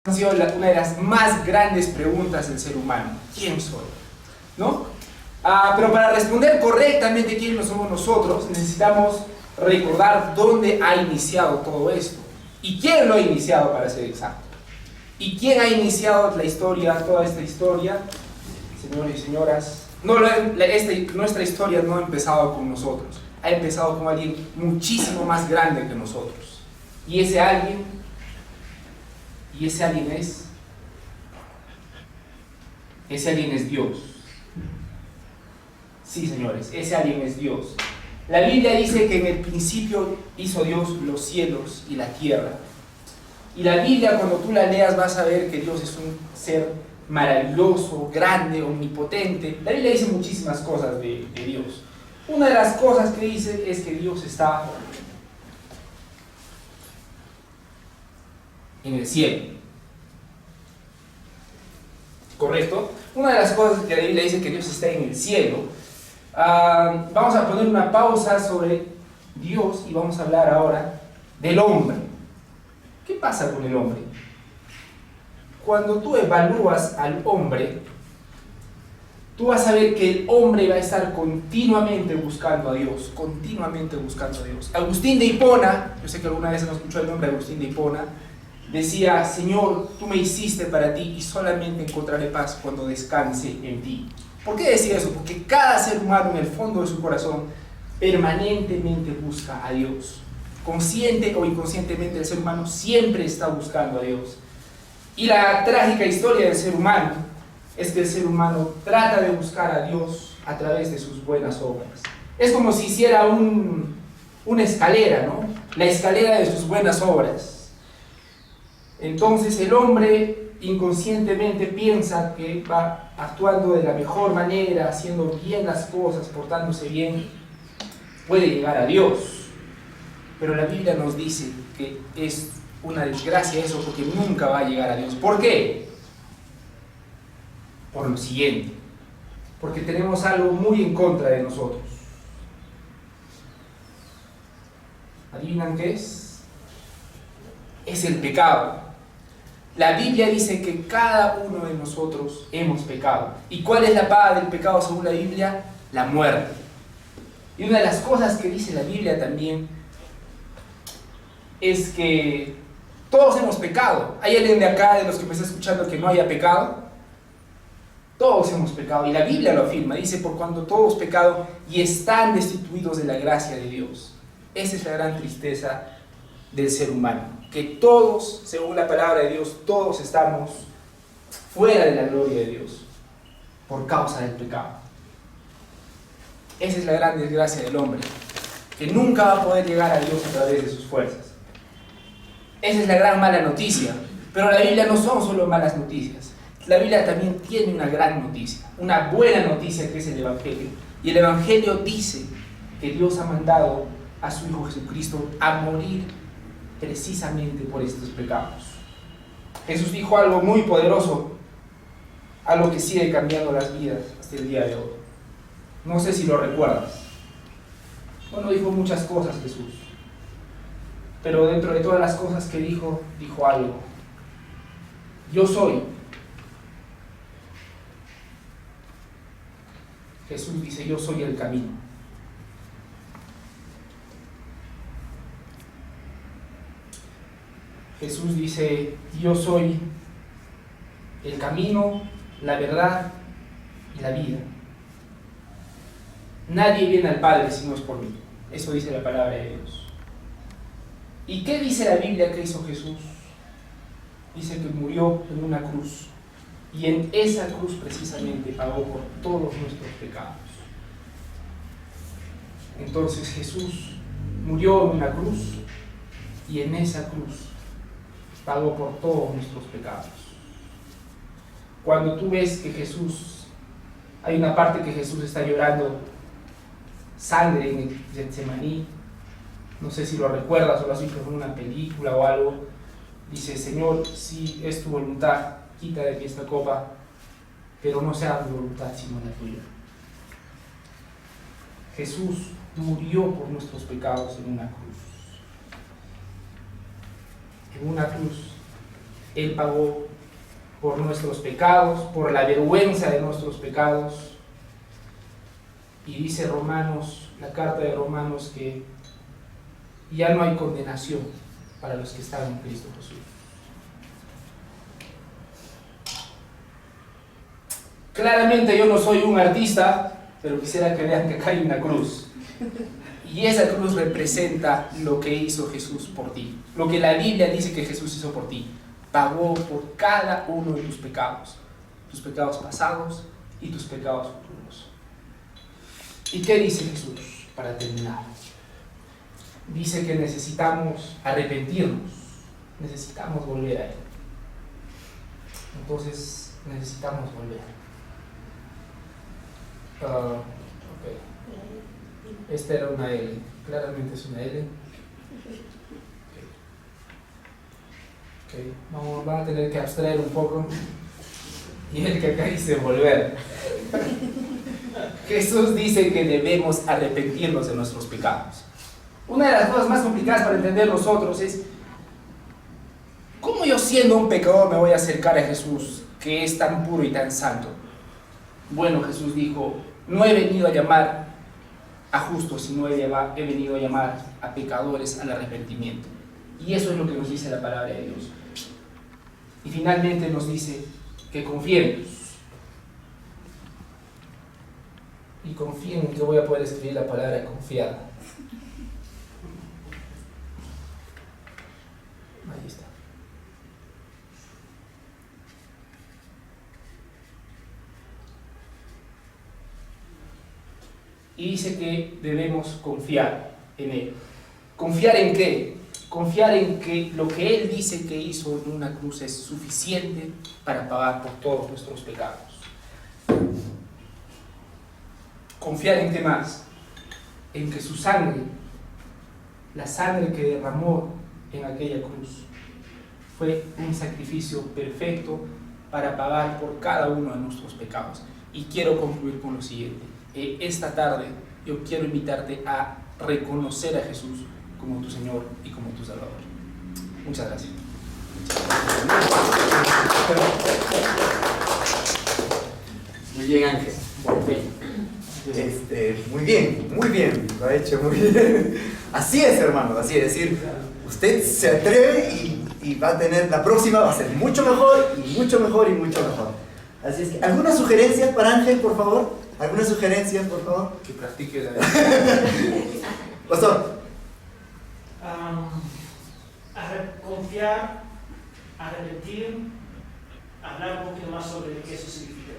Ha sido una de las más grandes preguntas del ser humano. ¿Quién soy? ¿No? Pero para responder correctamente quiénes somos nosotros, necesitamos recordar dónde ha iniciado todo esto. ¿Y quién lo ha iniciado, para ser exacto? ¿Y quién ha iniciado la historia, toda esta historia? Señores y señoras, nuestra historia no ha empezado con nosotros. Ha empezado con alguien muchísimo más grande que nosotros. Y ese alguien es Dios. Sí, señores, ese alguien es Dios. La Biblia dice que en el principio hizo Dios los cielos y la tierra. Y la Biblia, cuando tú la leas, vas a ver que Dios es un ser maravilloso, grande, omnipotente. La Biblia dice muchísimas cosas de Dios. Una de las cosas que dice es que Dios está en el cielo. ¿Correcto? Una de las cosas que la Biblia dice que Dios está en el cielo. Vamos a poner una pausa sobre Dios y vamos a hablar ahora del hombre. ¿Qué pasa con el hombre? Cuando tú evalúas al hombre, tú vas a ver que el hombre va a estar continuamente buscando a Dios, continuamente buscando a Dios. Agustín de Hipona, yo sé que alguna vez hemos escuchado el nombre de Agustín de Hipona, decía: Señor, tú me hiciste para ti y solamente encontraré paz cuando descanse en ti. ¿Por qué decía eso? Porque cada ser humano en el fondo de su corazón permanentemente busca a Dios. Consciente o inconscientemente el ser humano siempre está buscando a Dios. Y la trágica historia del ser humano es que el ser humano trata de buscar a Dios a través de sus buenas obras. Es como si hiciera una escalera, ¿no? La escalera de sus buenas obras. Entonces el hombre inconscientemente piensa que va actuando de la mejor manera, haciendo bien las cosas, portándose bien, puede llegar a Dios. Pero la Biblia nos dice que es una desgracia eso, porque nunca va a llegar a Dios. ¿Por qué? Por lo siguiente: porque tenemos algo muy en contra de nosotros. ¿Adivinan qué es? Es el pecado. La Biblia dice que cada uno de nosotros hemos pecado. ¿Y cuál es la paga del pecado según la Biblia? La muerte. Y una de las cosas que dice la Biblia también es que todos hemos pecado. ¿Hay alguien de acá, de los que me está escuchando, que no haya pecado? Todos hemos pecado, y la Biblia lo afirma. Dice: por cuanto todos pecado y están destituidos de la gracia de Dios. Esa es la gran tristeza del ser humano, que todos, según la palabra de Dios, todos estamos fuera de la gloria de Dios por causa del pecado. Esa es la gran desgracia del hombre, que nunca va a poder llegar a Dios a través de sus fuerzas. Esa es la gran mala noticia. Pero la Biblia no son solo malas noticias. La Biblia también tiene una gran noticia, una buena noticia, que es el Evangelio. Y el Evangelio dice que Dios ha mandado a su Hijo Jesucristo a morir precisamente por estos pecados. Jesús dijo algo muy poderoso, algo que sigue cambiando las vidas hasta el día de hoy. No sé si lo recuerdas. Bueno, dijo muchas cosas Jesús, pero dentro de todas las cosas que dijo algo: yo soy. Jesús dice: yo soy el camino. Jesús dice: yo soy el camino, la verdad y la vida. Nadie viene al Padre si no es por mí. Eso dice la palabra de Dios. ¿Y qué dice la Biblia que hizo Jesús? Dice que murió en una cruz. Y en esa cruz precisamente pagó por todos nuestros pecados. Entonces Jesús murió en una cruz, y en esa cruz pagó por todos nuestros pecados. Cuando tú ves que hay una parte que Jesús está llorando sangre en el Getsemaní, no sé si lo recuerdas o lo has visto en una película o algo, dice: Señor, si es tu voluntad, quita de mí esta copa, pero no sea mi voluntad sino la tuya. Jesús murió por nuestros pecados en una cruz. En una cruz. Él pagó por nuestros pecados, por la vergüenza de nuestros pecados. Y dice Romanos, la carta de Romanos, que ya no hay condenación para los que están en Cristo Jesús. Claramente yo no soy un artista, pero quisiera que vean que acá hay una cruz. Y esa cruz representa lo que hizo Jesús por ti. Lo que la Biblia dice que Jesús hizo por ti. Pagó por cada uno de tus pecados pasados y tus pecados futuros. ¿Y qué dice Jesús para terminar? Dice que necesitamos arrepentirnos, necesitamos volver a Él. Entonces necesitamos volver. Okay. Esta era una L, claramente es una L. Okay. Vamos a tener que abstraer un poco. Y el que acá dice volver. Jesús dice que debemos arrepentirnos de nuestros pecados. Una de las cosas más complicadas para entender nosotros es: ¿cómo yo, siendo un pecador, me voy a acercar a Jesús, que es tan puro y tan santo? Bueno, Jesús dijo: no he venido a llamar a justos, sino he venido a llamar a pecadores al arrepentimiento. Y eso es lo que nos dice la palabra de Dios. Y finalmente nos dice que confiemos. Y confíen en que voy a poder escribir la palabra confiar. Ahí está. Y dice que debemos confiar en Él. ¿Confiar en qué? Confiar en que lo que Él dice que hizo en una cruz es suficiente para pagar por todos nuestros pecados. Confiar en qué más? En que su sangre, la sangre que derramó en aquella cruz, fue un sacrificio perfecto para pagar por cada uno de nuestros pecados. Y quiero concluir con lo siguiente. Esta tarde yo quiero invitarte a reconocer a Jesús como tu Señor y como tu Salvador. Muchas gracias. Muy bien, Ángel. Muy bien, lo ha hecho muy bien. Así es, hermanos, así es decir, usted se atreve y va a tener, la próxima va a ser mucho mejor y mucho mejor y mucho mejor. Así es que, ¿algunas sugerencias para Ángel, por favor? ¿Algunas sugerencias, por favor? Que practique la Pastor. Confiar, arrepentir, hablar un poquito más sobre qué eso significa.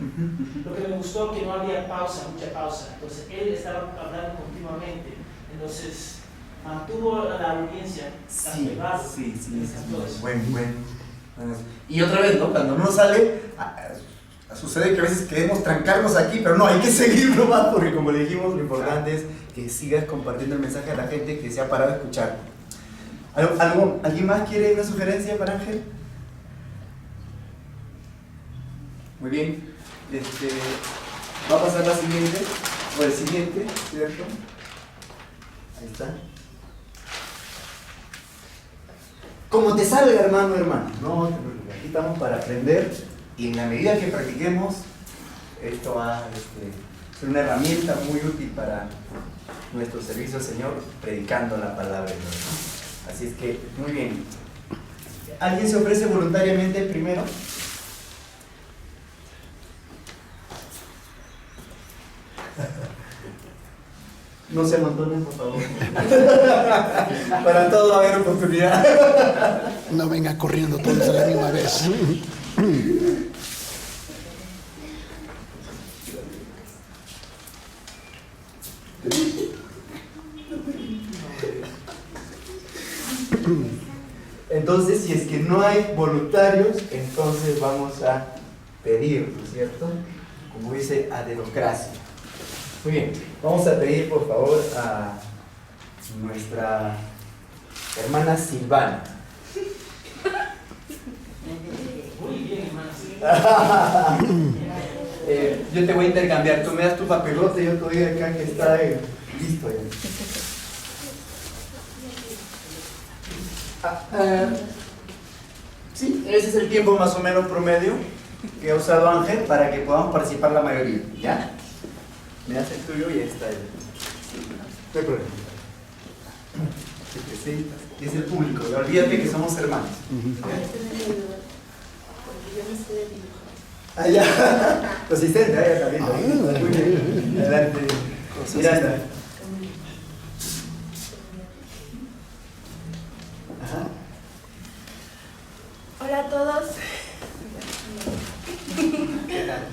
Lo que me gustó que no había pausa, mucha pausa. Entonces él estaba hablando continuamente. Entonces mantuvo la audiencia. Sí. Buen. Y otra vez, ¿no? Cuando uno sale, sucede que a veces queremos trancarnos aquí, pero no, hay que seguir nomás, porque como le dijimos, lo importante es que sigas compartiendo el mensaje a la gente que se ha parado a escuchar. ¿Alguien más quiere una sugerencia para Ángel? Muy bien. Va a pasar la siguiente, o el siguiente, ¿cierto? Ahí está. Como te salga, hermano, no te preocupes, aquí estamos para aprender, y en la medida que practiquemos, esto va a ser una herramienta muy útil para nuestro servicio al Señor, predicando la palabra de Dios. Así es que, muy bien. ¿Alguien se ofrece voluntariamente primero? No se amontonen, por favor. Para todo va a haber oportunidad. No venga corriendo todos a la misma vez. Entonces, si es que no hay voluntarios, entonces vamos a pedir, ¿no es cierto? Como dice, a dedocracia. Muy bien, vamos a pedir por favor a nuestra hermana Silvana. Muy bien, hermano. Yo te voy a intercambiar, tú me das tu papelote, yo te doy acá que está listo ya. Sí, Ese es el tiempo más o menos promedio que ha usado Ángel para que podamos participar la mayoría, ¿ya? Me das el tuyo y está el... No hay problema. Te presentas. Y es el público, y olvídate que somos hermanos. Ah, ya. Consistente, ahí está bien. Muy bien. Adelante. Miranda. Ajá. Hola a todos. ¿Qué tal?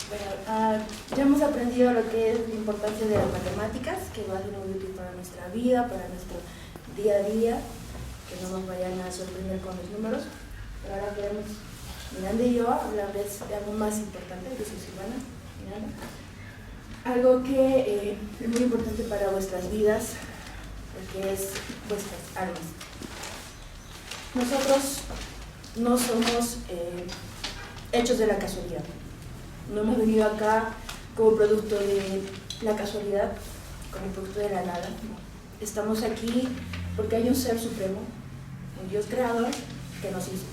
Bueno, ya hemos aprendido lo que es la importancia de las matemáticas, que va a ser muy útil para nuestra vida, para nuestro día a día, que no nos vayan a sorprender con los números. Pero ahora queremos, Miranda y yo, hablarles de algo más importante, que soy Silvana, Miranda. Algo que es muy importante para vuestras vidas, porque es vuestras almas. Nosotros no somos hechos de la casualidad. No hemos venido acá como producto de la casualidad, como producto de la nada. Estamos aquí porque hay un ser supremo, un Dios creador que nos hizo.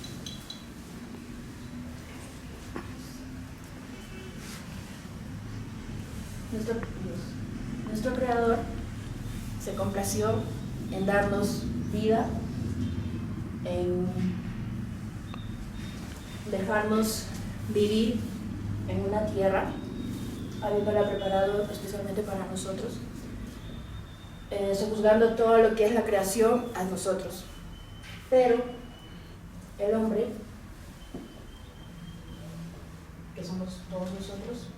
Nuestro creador se complació en darnos vida, en dejarnos vivir en una tierra, habiéndola preparado especialmente para nosotros, sojuzgando todo lo que es la creación a nosotros. Pero el hombre, que somos todos nosotros,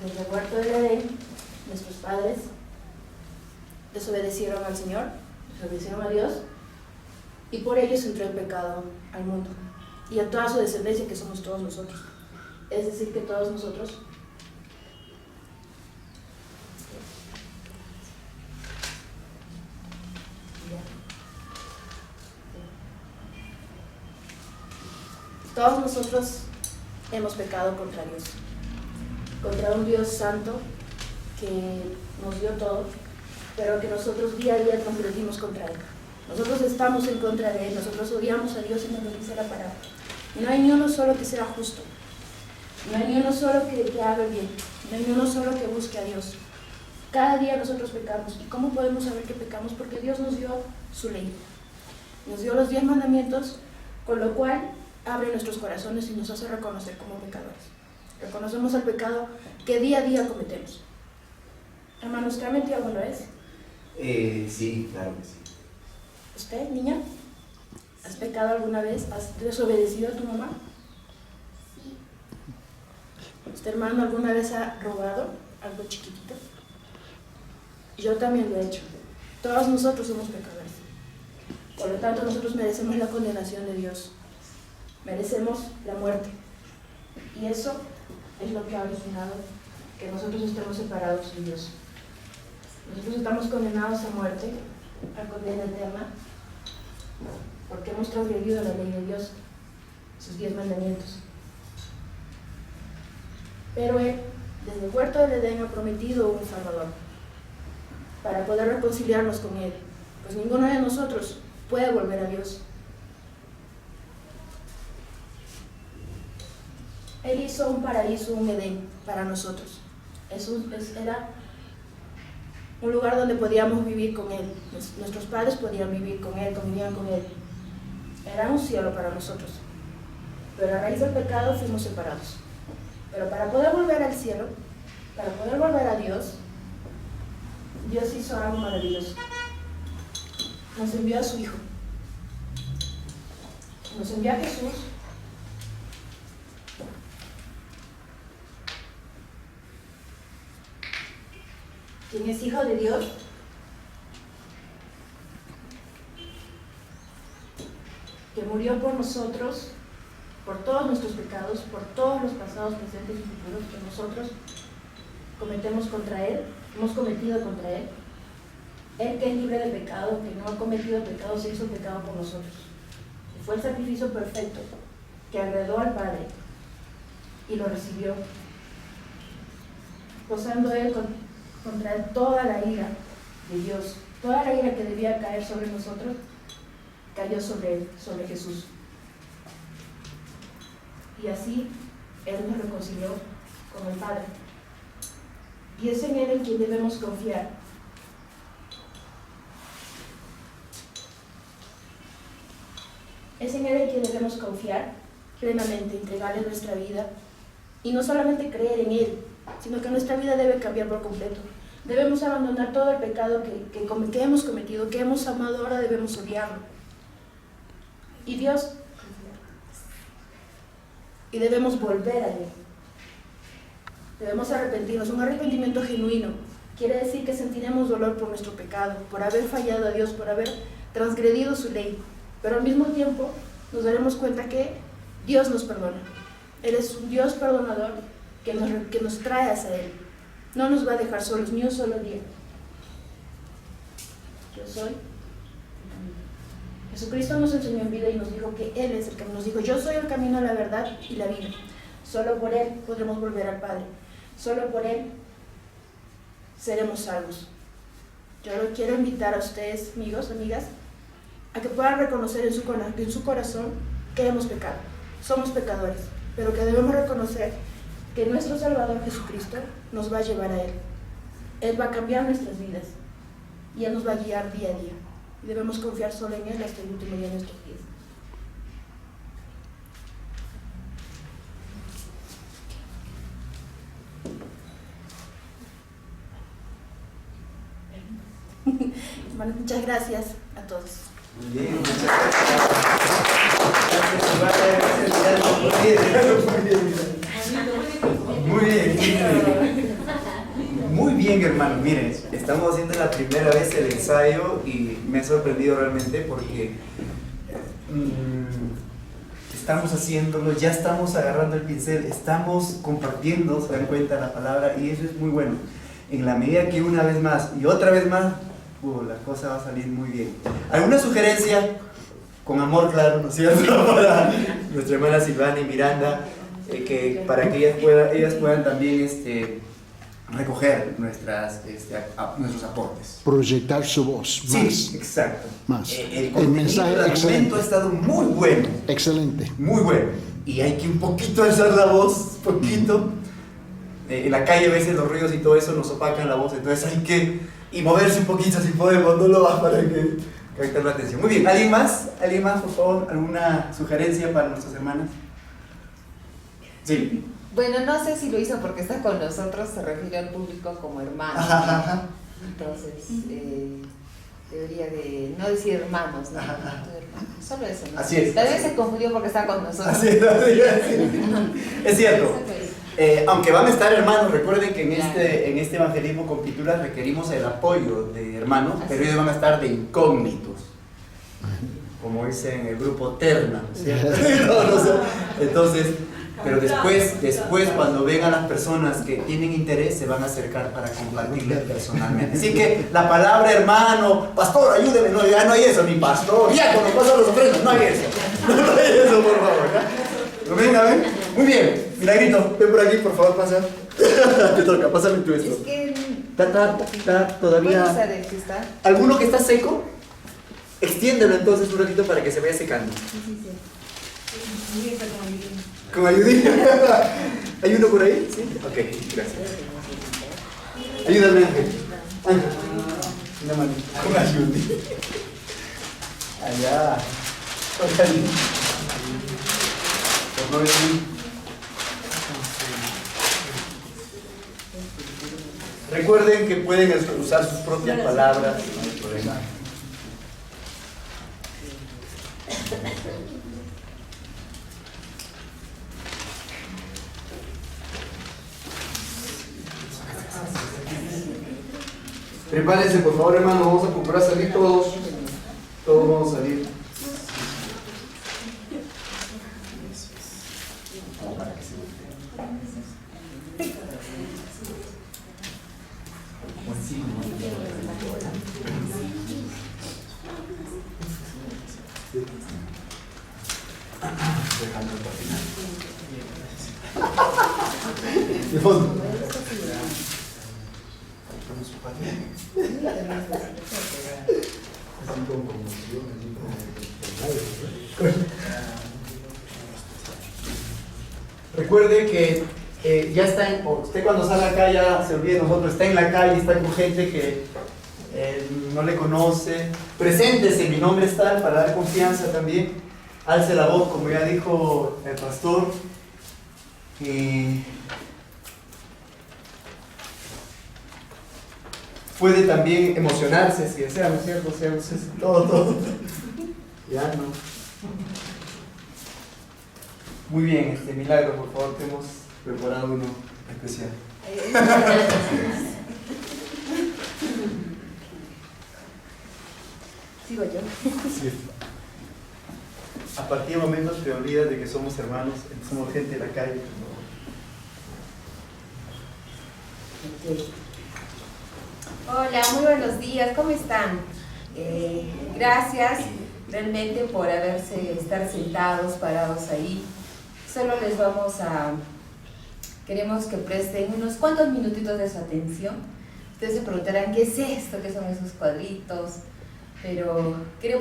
desde el huerto del Edén, nuestros padres desobedecieron al Señor, desobedecieron a Dios, y por ellos entró el pecado al mundo y a toda su descendencia, que somos todos nosotros. Es decir, que todos nosotros hemos pecado contra Dios, contra un Dios santo que nos dio todo, pero que nosotros día a día transgredimos contra Él. Nosotros estamos en contra de Él, nosotros odiamos a Dios y nos lo dice la palabra. Y no hay ni uno solo que sea justo, no hay ni uno solo que haga el bien, no hay ni uno solo que busque a Dios. Cada día nosotros pecamos. ¿Y cómo podemos saber que pecamos? Porque Dios nos dio su ley, nos dio los 10 mandamientos, con lo cual abre nuestros corazones y nos hace reconocer como pecadores. Reconocemos el pecado que día a día cometemos. Hermanos, ¿realmente que alguno es? Sí, claro que sí. ¿Usted, niña? ¿Has pecado alguna vez? ¿Has desobedecido a tu mamá? Sí. ¿Usted, hermano, alguna vez ha robado algo chiquitito? Yo también lo he hecho. Todos nosotros somos pecadores. Por lo tanto, nosotros merecemos la condenación de Dios. Merecemos la muerte. Y eso es lo que ha originado que nosotros estemos separados de Dios. Nosotros estamos condenados a muerte, a condena eterna, porque hemos transgredido la ley de Dios, sus 10 mandamientos. Pero Él, desde el huerto del Edén, ha prometido un Salvador para poder reconciliarnos con Él, pues ninguno de nosotros puede volver a Dios. Él hizo un paraíso, un Edén para nosotros. Era un lugar donde podíamos vivir con Él. Nuestros padres podían vivir con Él, convivían con Él. Era un cielo para nosotros. Pero a raíz del pecado fuimos separados. Pero para poder volver al cielo, para poder volver a Dios, Dios hizo algo maravilloso. Nos envió a su Hijo. Nos envió a Jesús. Quien es Hijo de Dios, que murió por nosotros, por todos nuestros pecados, por todos los pasados, presentes y futuros que nosotros cometemos contra Él, hemos cometido contra Él. Él, que es libre de pecado, que no ha cometido pecado, se hizo pecado por nosotros. Y fue el sacrificio perfecto que agradó al Padre y lo recibió, posando Él contra toda la ira de Dios, toda la ira que debía caer sobre nosotros, cayó sobre él, sobre Jesús. Y así Él nos reconcilió con el Padre. Y es en Él en quien debemos confiar. Es en Él en quien debemos confiar plenamente, entregarle nuestra vida. Y no solamente creer en Él, sino que nuestra vida debe cambiar por completo. Debemos abandonar todo el pecado que hemos cometido, que hemos amado, ahora debemos odiarlo. Y debemos volver a Él. Debemos arrepentirnos. Un arrepentimiento genuino quiere decir que sentiremos dolor por nuestro pecado, por haber fallado a Dios, por haber transgredido su ley. Pero al mismo tiempo nos daremos cuenta que Dios nos perdona. Él es un Dios perdonador que nos trae hacia Él. No nos va a dejar solos ni un solo día. Yo soy. Jesucristo nos enseñó en vida y nos dijo que Él es el que nos dijo: yo soy el camino, la verdad y la vida. Solo por Él podremos volver al Padre. Solo por Él seremos salvos. Yo los quiero invitar a ustedes, amigos, amigas, a que puedan reconocer en su corazón que hemos pecado. Somos pecadores, pero que debemos reconocer que nuestro Salvador Jesucristo nos va a llevar a Él. Él va a cambiar nuestras vidas y Él nos va a guiar día a día. Y debemos confiar solo en Él hasta el último día de nuestros días. Bueno, muchas gracias a todos. Muy bien, muchas gracias. Muy bien. Muy bien, hermano. Miren, estamos haciendo la primera vez el ensayo y me ha sorprendido realmente porque estamos haciéndolo, ya estamos agarrando el pincel, estamos compartiendo, se dan cuenta, la palabra, y eso es muy bueno. En la medida que una vez más y otra vez más, la cosa va a salir muy bien. ¿Alguna sugerencia? Con amor, claro, ¿no es cierto? Para nuestra hermana Silvana y Miranda, para que ellas puedan también recoger nuestros aportes. Proyectar su voz. Sí, Más. exacto. Más. El mensaje argumento excelente. ha estado muy bueno. Excelente. Muy bueno. Y hay que un poquito alzar la voz, poquito. En la calle a veces los ruidos y todo eso nos opacan la voz, entonces hay que moverse un poquito si podemos, no lo vas para que captar la atención. Muy bien, ¿alguien más? ¿Alguien más, por favor? ¿Alguna sugerencia para nuestras hermanas? Sí. Bueno, no sé si lo hizo porque está con nosotros, se refiere al público como hermano. Ajá. Entonces, debería de no decir hermanos, ¿no? Solo eso, ¿no? Así es. Tal vez se confundió porque está con nosotros. Así es, es cierto. Aunque van a estar hermanos, recuerden que en este evangelismo con pinturas requerimos el apoyo de hermanos, pero ellos van a estar de incógnitos, como dice en el grupo Terna, ¿cierto? Entonces, pero después cuando vengan las personas que tienen interés, se van a acercar para compartirles personalmente. Así que la palabra hermano, pastor, ayúdeme, no, ya no hay eso, mi pastor, ya cuando pasan los ofrendas, no hay eso, no hay eso, por favor, ¿ya? Venga, ven, muy bien, Milagrito, ven por aquí, por favor, pasa. Te toca, pásame tú esto. Es que Está todavía. ¿puedes usar este, está? ¿Alguno que está seco? Extiéndelo entonces un ratito para que se vaya secando. Sí. ¿Con ayudín? ¿Hay uno por ahí? Sí. Ok, gracias. Ayúdame, Ángel. Ángel. Una mano. Con ayudín. Allá. Con ayudín. Por no decir. Recuerden que pueden usar sus propias palabras, no hay problema. Prepárense, por favor, hermano, vamos a procurar salir todos. Todos vamos a salir. De fondo. Así con conmoción, así como... Recuerde que ya está, usted cuando sale acá ya se olvide de nosotros, está en la calle, está con gente que no le conoce. Preséntese, mi nombre es tal, para dar confianza también. Alce la voz, como ya dijo el pastor. Y puede también emocionarse si desea, ¿no es cierto? O sea, todo. Ya no. Muy bien, Milagro, por favor, te hemos preparado uno especial. Sigo yo. Sí. A partir del momento te olvidas de que somos hermanos, somos gente de la calle. Hola, muy buenos días, ¿cómo están? Gracias realmente por estar sentados, parados ahí. Solo queremos que presten unos cuantos minutitos de su atención. Ustedes se preguntarán qué es esto, qué son esos cuadritos, pero quiero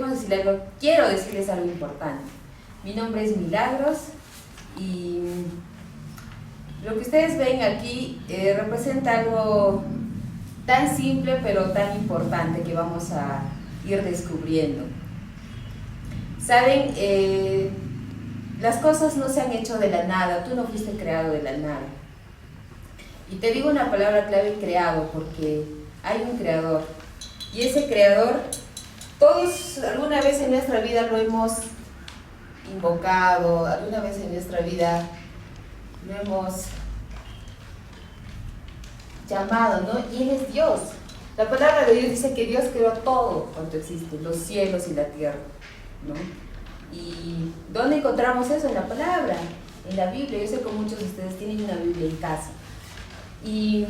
decirles algo importante. Mi nombre es Milagros y lo que ustedes ven aquí representa algo tan simple pero tan importante que vamos a ir descubriendo. Saben, las cosas no se han hecho de la nada, tú no fuiste creado de la nada. Y te digo una palabra clave, creado, porque hay un creador. Y ese creador, todos alguna vez en nuestra vida lo hemos invocado, alguna vez en nuestra vida lo hemos llamado, ¿no? Y Él es Dios. La palabra de Dios dice que Dios creó todo cuanto existe, los cielos y la tierra, ¿no? ¿Y dónde encontramos eso? En la palabra, en la Biblia. Yo sé que muchos de ustedes tienen una Biblia en casa. Y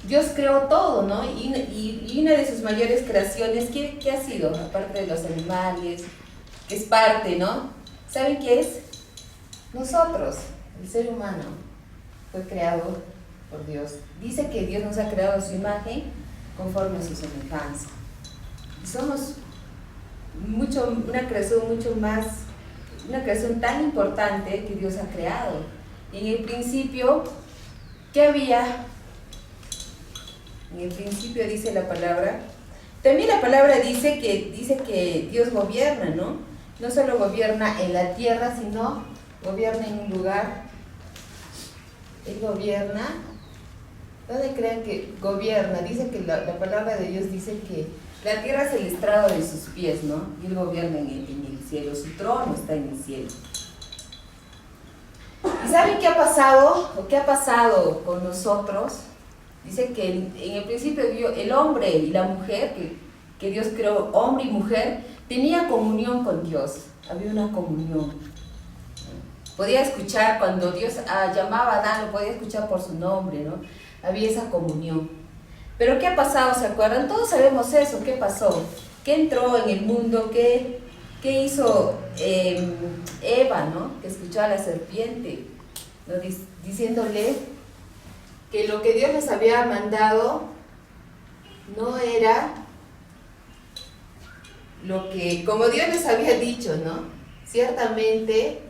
Dios creó todo, ¿no? Y una de sus mayores creaciones, ¿qué ha sido? Aparte de los animales, que es parte, ¿no? ¿Saben qué es? Nosotros, el ser humano, fue creado por Dios. Dice que Dios nos ha creado a su imagen conforme a su semejanza. Y somos una creación tan importante que Dios ha creado. Y en el principio, ¿qué había? En el principio dice la palabra. También la palabra dice que Dios gobierna, ¿no? No solo gobierna en la tierra, sino gobierna en un lugar. Él gobierna. ¿Dónde creen que gobierna? Dice que la palabra de Dios dice que la tierra es el estrado de sus pies, ¿no? Y Él gobierna en el cielo, su trono está en el cielo. ¿Y saben qué ha pasado? ¿O qué ha pasado con nosotros? Dice que en el principio el hombre y la mujer, que Dios creó, hombre y mujer, tenía comunión con Dios, había una comunión. Podía escuchar, cuando Dios llamaba a Adán, lo podía escuchar por su nombre, ¿no? Había esa comunión. Pero ¿qué ha pasado? ¿Se acuerdan? Todos sabemos eso. ¿Qué pasó? ¿Qué entró en el mundo? ¿Qué hizo Eva, ¿no? Que escuchó a la serpiente, ¿no? Diciéndole que lo que Dios les había mandado no era lo que, como Dios les había dicho, ¿no? Ciertamente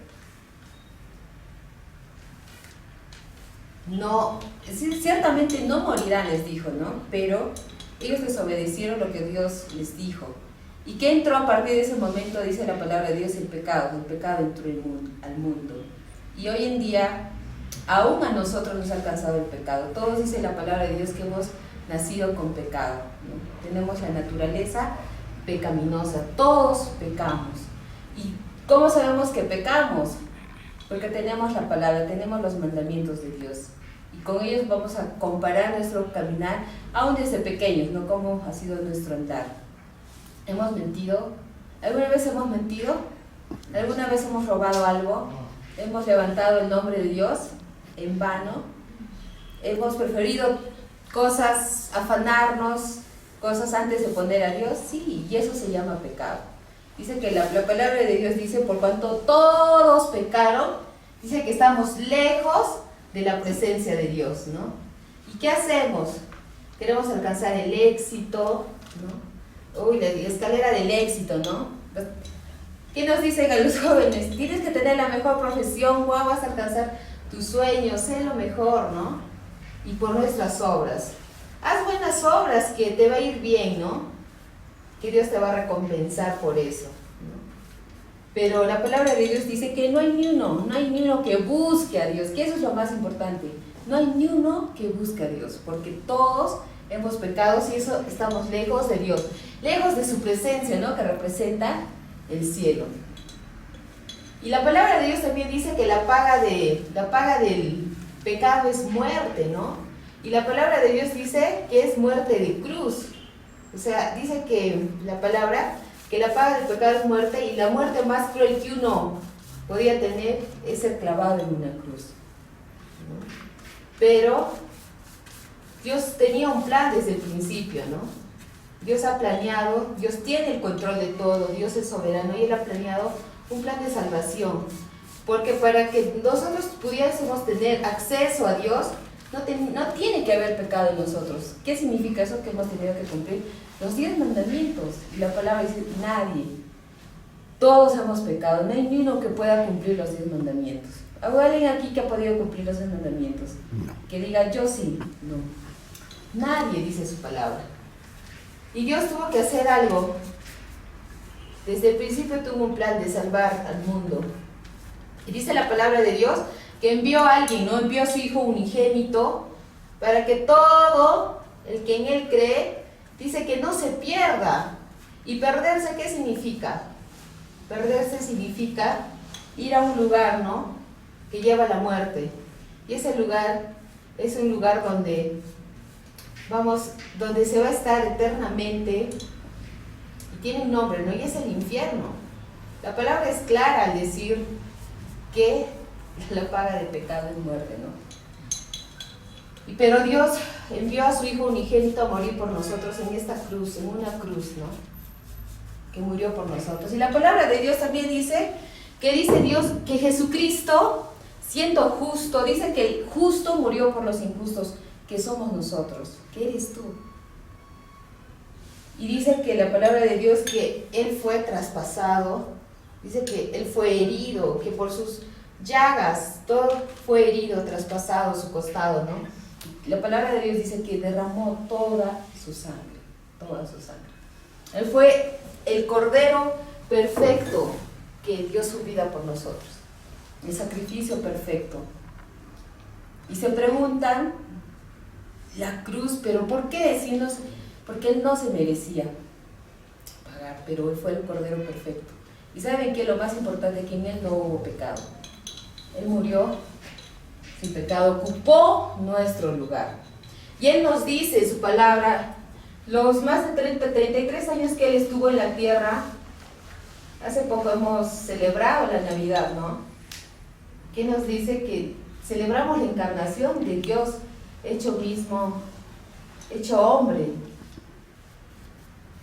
no morirán, les dijo, ¿no? Pero ellos desobedecieron lo que Dios les dijo. ¿Y qué entró a partir de ese momento? Dice la palabra de Dios, el pecado entró al mundo. Y hoy en día, aún a nosotros nos ha alcanzado el pecado. Todos dice la palabra de Dios que hemos nacido con pecado, ¿no? Tenemos la naturaleza pecaminosa, todos pecamos. ¿Y cómo sabemos que pecamos? Porque tenemos la palabra, tenemos los mandamientos de Dios. Y con ellos vamos a comparar nuestro caminar, aún desde pequeños, ¿no? Cómo ha sido nuestro andar. ¿Hemos mentido? ¿Alguna vez hemos mentido? ¿Alguna vez hemos robado algo? ¿Hemos levantado el nombre de Dios en vano? ¿Hemos preferido cosas, afanarnos, cosas antes de poner a Dios? Sí, y eso se llama pecado. Dice que la palabra de Dios dice, por cuanto todos pecaron, dice que estamos lejos de la presencia de Dios, ¿no? ¿Y qué hacemos? Queremos alcanzar el éxito, ¿no? Uy, la escalera del éxito, ¿no? ¿Qué nos dicen a los jóvenes? Tienes que tener la mejor profesión, wow, vas a alcanzar tus sueños, sé lo mejor, ¿no? Y por nuestras obras. Haz buenas obras que te va a ir bien, ¿no? Que Dios te va a recompensar por eso, ¿no? Pero la palabra de Dios dice que no hay ni uno que busque a Dios, que eso es lo más importante. No hay ni uno que busque a Dios, porque todos hemos pecado y eso estamos lejos de Dios, lejos de su presencia, ¿no? Que representa el cielo. Y la palabra de Dios también dice que la paga del pecado es muerte, ¿no? Y la palabra de Dios dice que es muerte de cruz. O sea, dice que la palabra, que la paga del pecado es muerte, y la muerte más cruel que uno podía tener es ser clavado en una cruz, ¿no? Pero Dios tenía un plan desde el principio, ¿no? Dios ha planeado, Dios tiene el control de todo, Dios es soberano y Él ha planeado un plan de salvación. Porque para que nosotros pudiésemos tener acceso a Dios, no tiene que haber pecado en nosotros. ¿Qué significa eso? Que hemos tenido que cumplir los 10 mandamientos. Y la palabra dice, nadie. Todos hemos pecado, no hay ni uno que pueda cumplir los 10 mandamientos. ¿Hay alguien aquí que ha podido cumplir los 10 mandamientos? No. Que diga, yo sí. No. Nadie dice su palabra. Y Dios tuvo que hacer algo. Desde el principio tuvo un plan de salvar al mundo. Y dice la palabra de Dios que envió a alguien, ¿no? Envió a su Hijo unigénito para que todo el que en Él cree, dice que no se pierda. ¿Y perderse qué significa? Perderse significa ir a un lugar, ¿no? Que lleva a la muerte. Y ese lugar es un lugar donde se va a estar eternamente, y tiene un nombre, ¿no? Y es el infierno. La palabra es clara al decir que la paga de pecado es muerte, ¿no? Pero Dios envió a su Hijo unigénito a morir por nosotros en esta cruz, en una cruz, ¿no? Que murió por nosotros. Y la palabra de Dios también dice Dios que Jesucristo, siendo justo, dice que el justo murió por los injustos, que somos nosotros, que eres tú. Y dice que la palabra de Dios que Él fue traspasado, dice que Él fue herido, que por sus llagas todo fue herido, traspasado su costado, ¿no? La palabra de Dios dice que derramó toda su sangre, toda su sangre. Él fue el Cordero perfecto que dio su vida por nosotros, el sacrificio perfecto. Y se preguntan, la cruz, pero ¿por qué? Porque Él no se merecía pagar, pero Él fue el Cordero perfecto. Y ¿saben qué? Lo más importante es que en Él no hubo pecado. Él murió sin pecado, ocupó nuestro lugar. Y Él nos dice en su palabra, los más de 33 años que Él estuvo en la tierra, hace poco hemos celebrado la Navidad, ¿no? Que nos dice que celebramos la encarnación de Dios hecho hombre.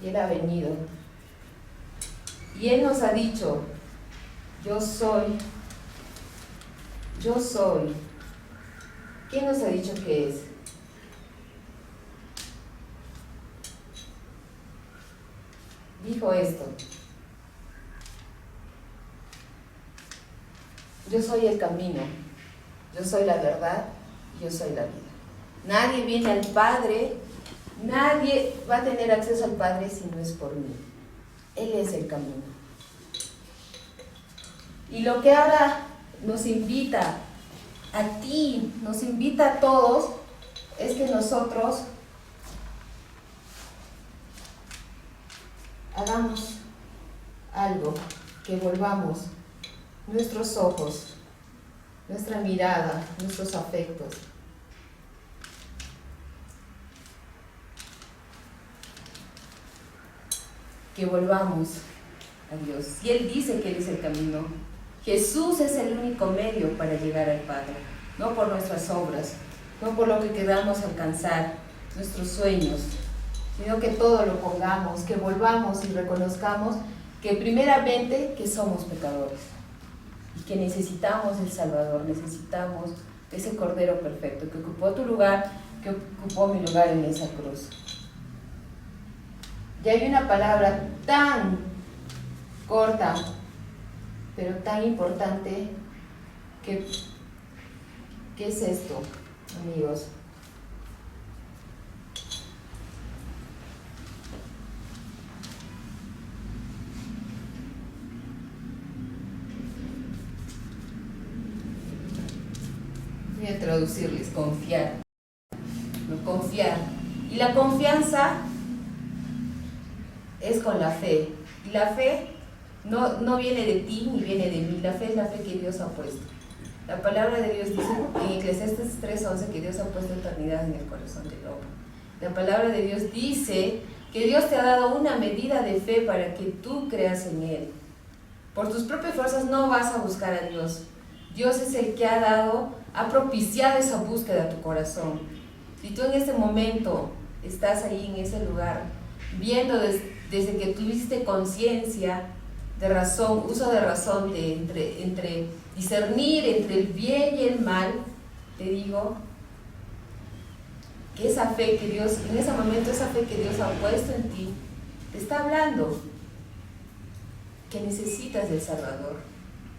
Y Él ha venido. Y Él nos ha dicho, yo soy. ¿Quién nos ha dicho que es? Dijo esto: yo soy el camino, yo soy la verdad, yo soy la vida. Nadie viene al Padre, nadie va a tener acceso al Padre si no es por mí. Él es el camino. Y lo que ahora nos invita a ti, nos invita a todos, es que nosotros hagamos algo, que volvamos nuestros ojos, nuestra mirada, nuestros afectos. Que volvamos a Dios. Y Él dice que Él es el camino. Jesús es el único medio para llegar al Padre, no por nuestras obras, no por lo que queramos alcanzar, nuestros sueños, sino que todo lo pongamos, que volvamos y reconozcamos que primeramente que somos pecadores y que necesitamos el Salvador, necesitamos ese Cordero perfecto que ocupó tu lugar, que ocupó mi lugar en esa cruz. Y hay una palabra tan corta, pero tan importante. ¿Qué es esto, amigos? Voy a traducirles: confiar. No, confiar. Y la confianza es con la fe. Y la fe no viene de ti ni viene de mí. La fe es la fe que Dios ha puesto. La palabra de Dios dice en Eclesiastes 3:11 que Dios ha puesto eternidad en el corazón del hombre. La palabra de Dios dice que Dios te ha dado una medida de fe para que tú creas en Él. Por tus propias fuerzas no vas a buscar a Dios. Dios es el que ha propiciado esa búsqueda a tu corazón. Si tú en este momento estás ahí en ese lugar, viendo desde que tuviste conciencia de razón, uso de razón, entre discernir entre el bien y el mal, te digo que esa fe que Dios, en ese momento esa fe que Dios ha puesto en ti, te está hablando que necesitas del Salvador.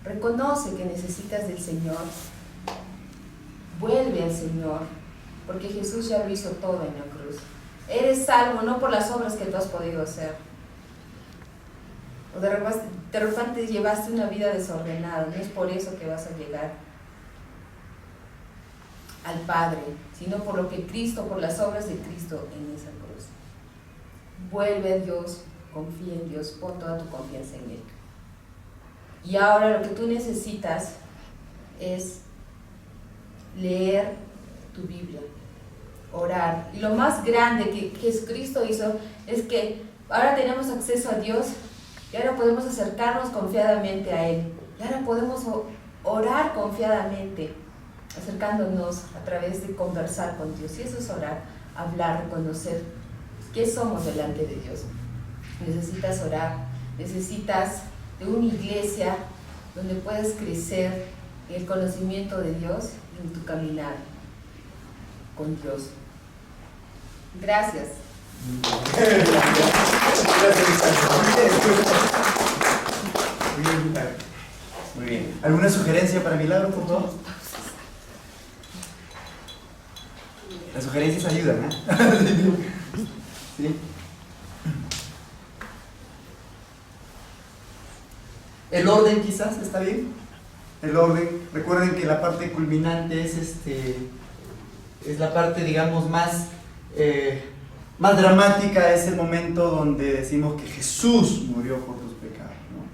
Reconoce que necesitas del Señor. Vuelve al Señor, porque Jesús ya lo hizo todo en la cruz. Eres salvo no por las obras que tú has podido hacer. O de repente llevaste una vida desordenada, no es por eso que vas a llegar al Padre, sino por lo que Cristo, por las obras de Cristo en esa cruz. Vuelve a Dios, confía en Dios, pon toda tu confianza en Él. Y ahora lo que tú necesitas es leer tu Biblia, orar. Y lo más grande que Jesucristo hizo es que ahora tenemos acceso a Dios y ahora podemos acercarnos confiadamente a Él. Y ahora podemos orar confiadamente, acercándonos a través de conversar con Dios. Y eso es orar, hablar, reconocer qué somos delante de Dios. Necesitas orar, necesitas de una iglesia donde puedas crecer en el conocimiento de Dios y en tu caminar con Dios. Gracias. Muy bien. ¿Alguna sugerencia para Milagro, por favor? Las sugerencias ayudan, ¿eh? ¿Sí? El orden quizás, ¿está bien? El orden. Recuerden que la parte culminante es la parte, digamos, más dramática, es el momento donde decimos que Jesús murió por tus pecados, ¿no?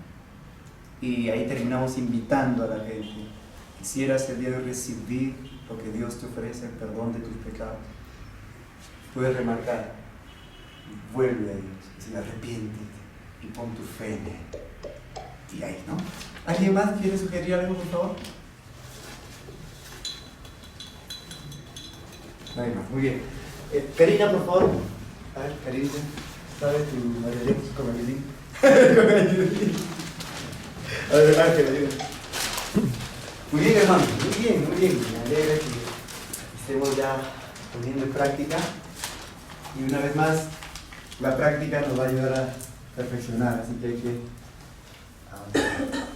Y ahí terminamos invitando a la gente. Quisieras el día de hoy recibir lo que Dios te ofrece, el perdón de tus pecados. Puedes remarcar, vuelve a Dios, y arrepiéntete y pon tu fe en Él. Y ahí, ¿no? ¿Alguien más quiere sugerir algo, por favor? Nadie más, muy bien. Karina, por favor. A ver, Karina, ¿sabes tu María con Evelyn? A ver, Ángel, ayuda. Muy bien, hermano, muy bien, muy bien. Me alegra que estemos ya poniendo en práctica. Y una vez más, la práctica nos va a ayudar a perfeccionar, así que hay que avanzar.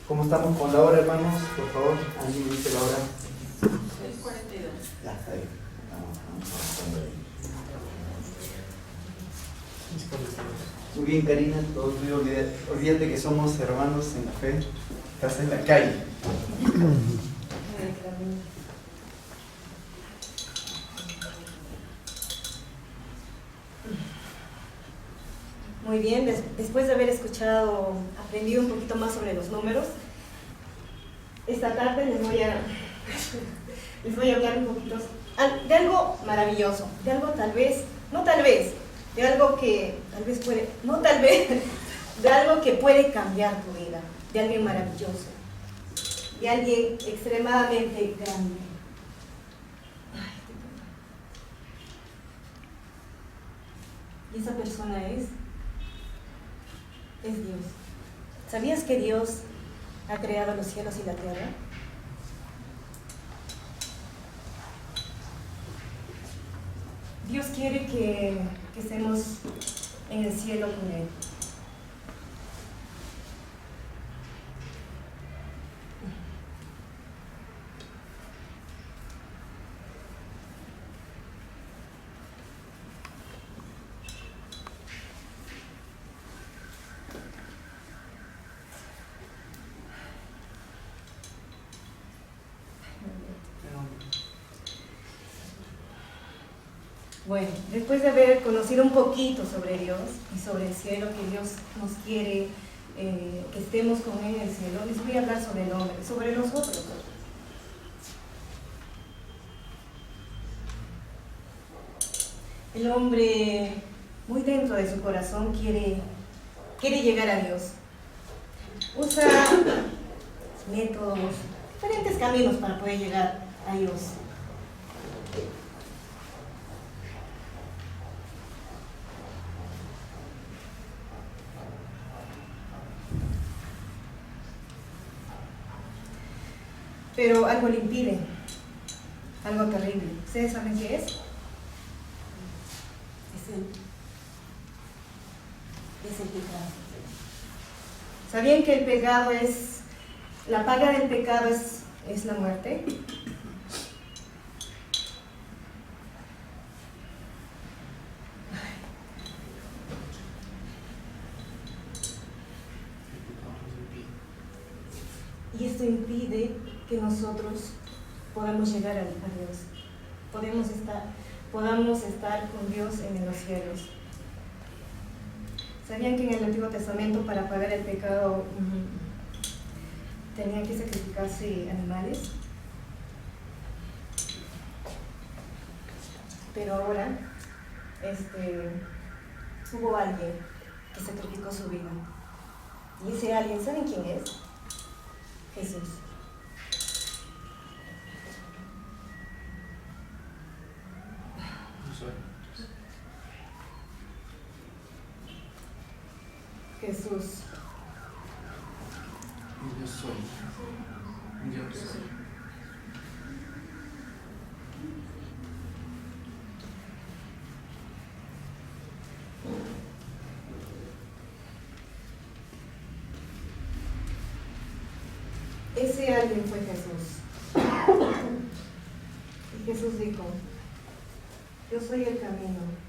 ¿Cómo estamos con la hora, hermanos? Por favor, alguien me dice la hora. 6:42. Ya, está bien. Muy bien, Karina, todos olvídate que somos hermanos en la fe. Estás en la calle. Muy bien, después de haber aprendido un poquito más sobre los números, esta tarde les voy a hablar un poquito de algo maravilloso, de algo tal vez, no tal vez, de algo que tal vez puede, no tal vez, de algo que puede cambiar tu vida, de alguien maravilloso, de alguien extremadamente grande. Y esa persona es Dios. ¿Sabías que Dios ha creado los cielos y la tierra? Dios quiere que estemos en el cielo con Él. Bueno, después de haber conocido un poquito sobre Dios y sobre el cielo, que Dios nos quiere que estemos con Él en el cielo, les voy a hablar sobre el hombre, sobre nosotros. El hombre, muy dentro de su corazón, quiere llegar a Dios. Usa métodos, diferentes caminos para poder llegar a Dios. Pero algo le impide, algo terrible. ¿Ustedes saben qué es? Es el pecado. ¿Sabían que el pecado es, la paga del pecado es la muerte? Y esto impide que nosotros podamos llegar a Dios, podamos estar con Dios en los cielos. ¿Sabían que en el Antiguo Testamento para pagar el pecado tenían que sacrificarse animales? Pero ahora hubo alguien que sacrificó su vida. Y ese alguien, ¿saben quién es? Jesús. Jesús. Yo soy. Yo soy. Ese alguien fue Jesús. Y Jesús dijo, yo soy el camino.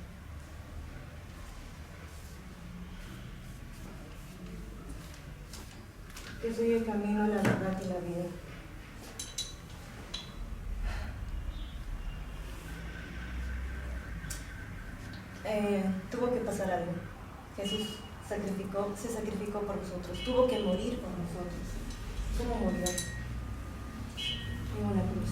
Yo soy el camino, la verdad y la vida. Tuvo que pasar algo. Jesús se sacrificó por nosotros. Tuvo que morir por nosotros. ¿Cómo murió? En una cruz.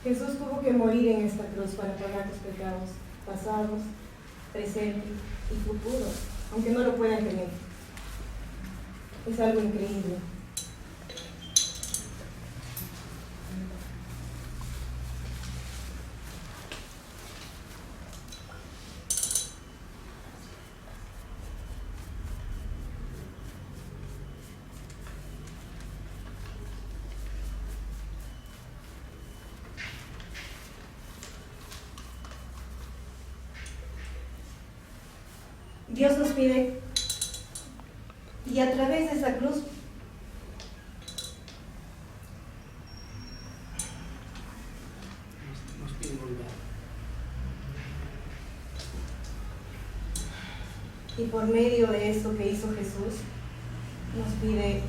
Jesús tuvo que morir en esta cruz para pagar tus pecados pasados, presentes y futuros, aunque no lo puedan creer. Es algo increíble. Dios nos pide, y a través de esa cruz Nos pide volver. y por medio de esto que hizo Jesús, nos pide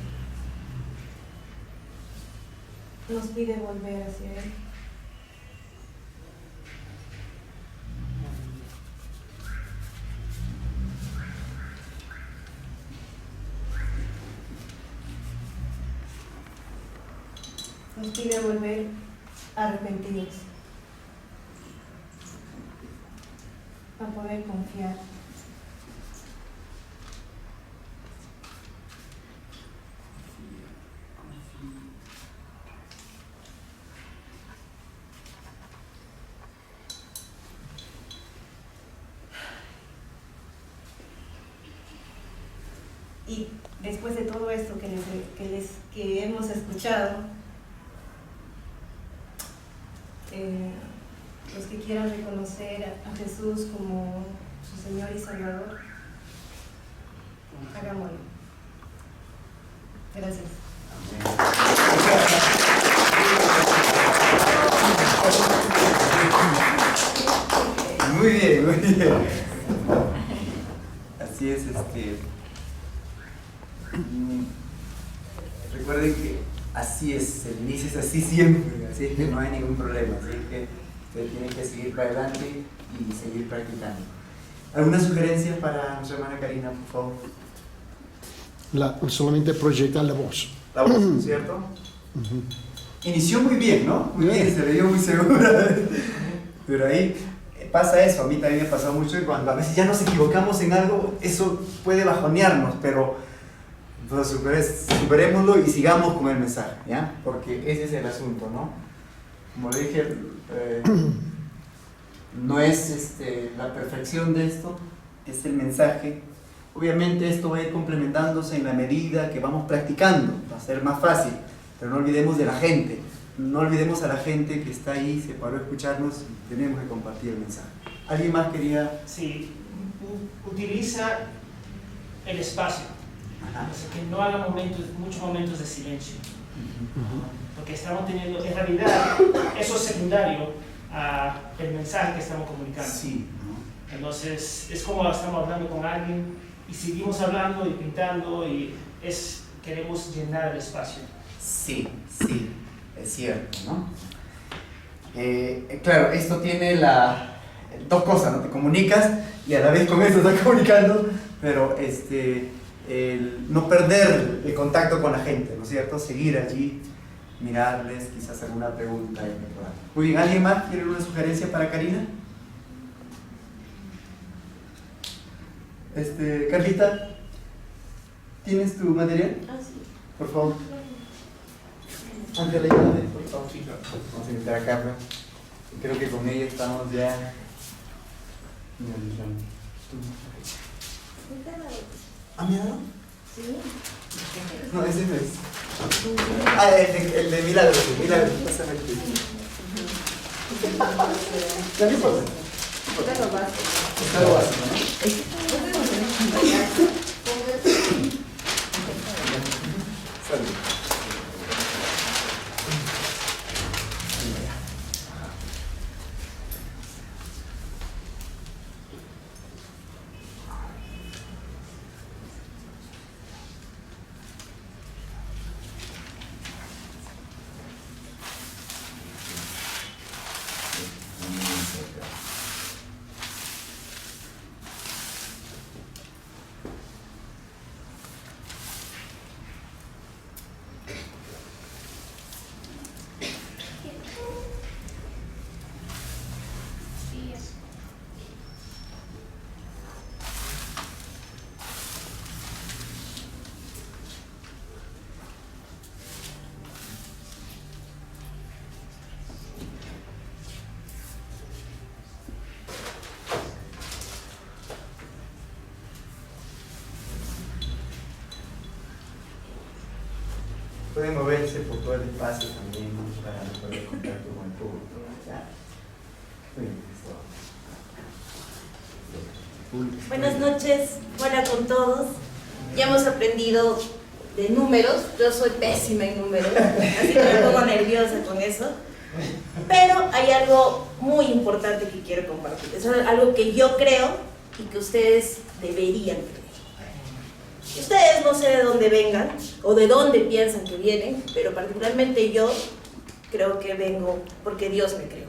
volver hacia Él. Nos pide volver arrepentidos, a poder confiar. Y después de todo esto que hemos escuchado, los que quieran reconocer a Jesús como su Señor y Salvador, hagámoslo. Gracias. Muy bien, muy bien. Así es, recuerden que así es, el inicio es así siempre, así es que no hay ningún problema, así es que usted tiene que seguir para adelante y seguir practicando. ¿Alguna sugerencia para nuestra hermana Karina, por favor? Solamente proyectar la voz. La voz, ¿cierto? Inició muy bien, ¿no? Muy bien, se veía muy segura. Pero ahí pasa eso, a mí también me ha pasado mucho, y cuando a veces ya nos equivocamos en algo, eso puede bajonearnos, pero entonces superémoslo y sigamos con el mensaje, ¿ya? Porque ese es el asunto, ¿no? Como le dije, no es la perfección de esto, es el mensaje. Obviamente esto va a ir complementándose en la medida que vamos practicando, va a ser más fácil, pero no olvidemos de la gente, no olvidemos a la gente que está ahí, se paró a escucharnos, y tenemos que compartir el mensaje. ¿Alguien más quería? Sí, utiliza el espacio, Ajá. o sea, que no haga muchos momentos de silencio, porque estamos teniendo, en realidad, eso es secundario al mensaje que estamos comunicando. Sí. Entonces, es como estamos hablando con alguien y seguimos hablando y pintando y queremos llenar el espacio. Sí, sí, es cierto, ¿no? Claro, esto tiene dos cosas, ¿no? Te comunicas y a la vez con eso estás comunicando, pero el no perder el contacto con la gente, ¿no es cierto? Seguir allí, mirarles, quizás alguna pregunta. Muy bien, ¿alguien más quiere una sugerencia para Karina? Carlita, ¿tienes tu material? Sí. Por favor. Ángela, ayúdame, por favor. Vamos a invitar a Carla. Creo que con ella estamos ya. ¿Ah, me ha dado? Sí. No, ese no es. Ah, el de Milagro, pásame el tuyo. Ya no importa. Está lo básico. Está lo básico, ¿no? Salud. Pueden moverse por todo el espacio también para poder contacto con el público. ¿Ya? Muy bien, Buenas noches, hola con todos. Ya hemos aprendido de números, yo soy pésima en números, así que me pongo nerviosa con eso. Pero hay algo muy importante que quiero compartir, es algo que yo creo y que ustedes deberían creer. Ustedes no sé de dónde vengan o de dónde piensan que vienen, pero particularmente yo creo que vengo porque Dios me creó.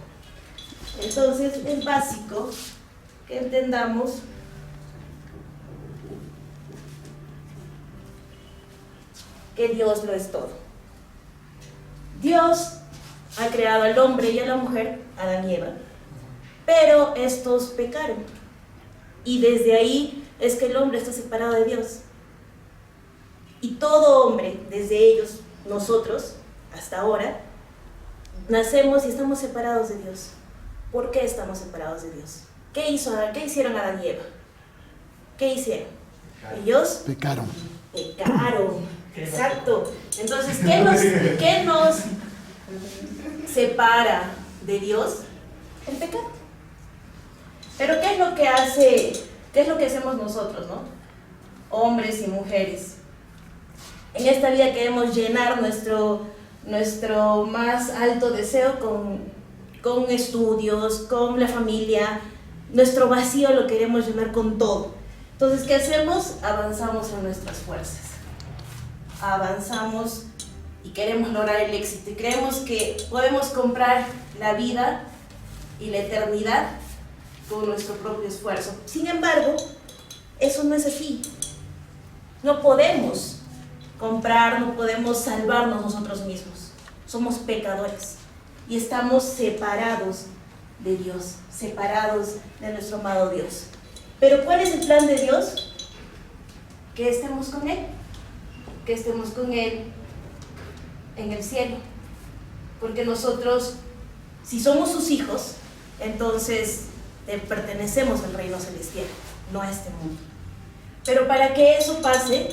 Entonces es básico que entendamos que Dios lo es todo. Dios ha creado al hombre y a la mujer, Adán y Eva, pero estos pecaron. Y desde ahí es que el hombre está separado de Dios. Y todo hombre, desde ellos, nosotros, hasta ahora, nacemos y estamos separados de Dios. ¿Por qué estamos separados de Dios? ¿Qué hicieron Adán y Eva? ¿Qué hicieron? Ellos Pecaron. pecaron. Exacto. Entonces, ¿qué nos separa de Dios? El pecado. Pero ¿qué es lo que hacemos nosotros, no? Hombres y mujeres. En esta vida queremos llenar nuestro más alto deseo con estudios, con la familia. Nuestro vacío lo queremos llenar con todo. Entonces, ¿qué hacemos? Avanzamos en nuestras fuerzas. Avanzamos y queremos lograr el éxito. Y creemos que podemos comprar la vida y la eternidad con nuestro propio esfuerzo. Sin embargo, eso no es así. No podemos comprar, no podemos salvarnos nosotros mismos. Somos pecadores y estamos separados de Dios, separados de nuestro amado Dios. Pero ¿cuál es el plan de Dios? Que estemos con Él, que estemos con Él en el cielo. Porque nosotros, si somos sus hijos, entonces pertenecemos al reino celestial, no a este mundo. Pero para que eso pase,